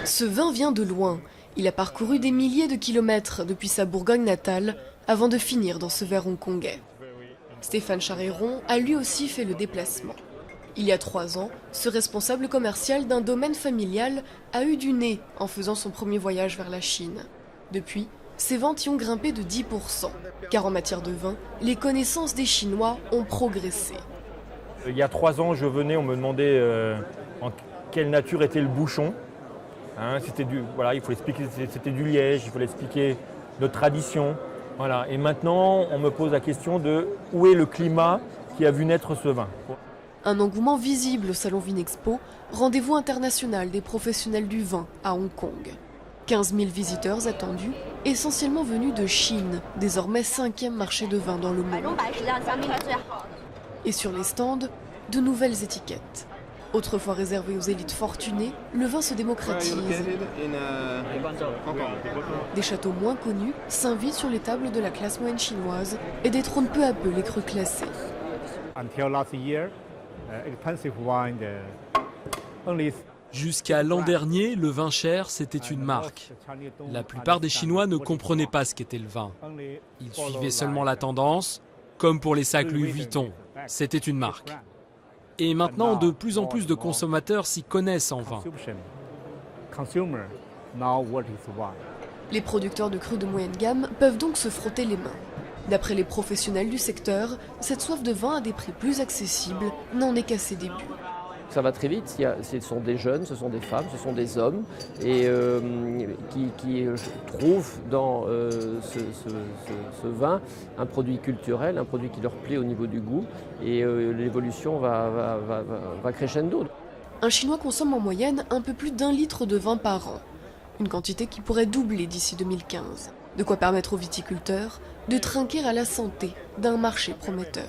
Ce vin vient de loin. Il a parcouru des milliers de kilomètres depuis sa Bourgogne natale avant de finir dans ce verre hongkongais. Stéphane Charéron a lui aussi fait le déplacement. Il y a 3 ans, ce responsable commercial d'un domaine familial a eu du nez en faisant son premier voyage vers la Chine. Depuis, ses ventes y ont grimpé de 10%, car en matière de vin, les connaissances des Chinois ont progressé. Il y a 3 ans, je venais, on me demandait en quelle nature était le bouchon. Il faut expliquer, c'était du liège, il fallait expliquer notre tradition. Voilà. Et maintenant, on me pose la question de où est le climat qui a vu naître ce vin. Un engouement visible au Salon Vinexpo, rendez-vous international des professionnels du vin à Hong Kong. 15 000 visiteurs attendus, essentiellement venus de Chine, désormais 5e marché de vin dans le monde. Et sur les stands, de nouvelles étiquettes. Autrefois réservé aux élites fortunées, le vin se démocratise. Des châteaux moins connus s'invitent sur les tables de la classe moyenne chinoise et détrônent peu à peu les crus classés. Jusqu'à l'an dernier, le vin cher, c'était une marque. La plupart des Chinois ne comprenaient pas ce qu'était le vin. Ils suivaient seulement la tendance, comme pour les sacs Louis Vuitton. C'était une marque. Et maintenant, de plus en plus de consommateurs s'y connaissent en vin. Les producteurs de crus de moyenne gamme peuvent donc se frotter les mains. D'après les professionnels du secteur, cette soif de vin à des prix plus accessibles n'en est qu'à ses débuts. Ça va très vite, ce sont des jeunes, ce sont des femmes, ce sont des hommes et qui trouvent dans ce vin un produit culturel, un produit qui leur plaît au niveau du goût et l'évolution va crescendo. Un Chinois consomme en moyenne un peu plus d'1 litre de vin par an, une quantité qui pourrait doubler d'ici 2015. De quoi permettre aux viticulteurs de trinquer à la santé d'un marché prometteur.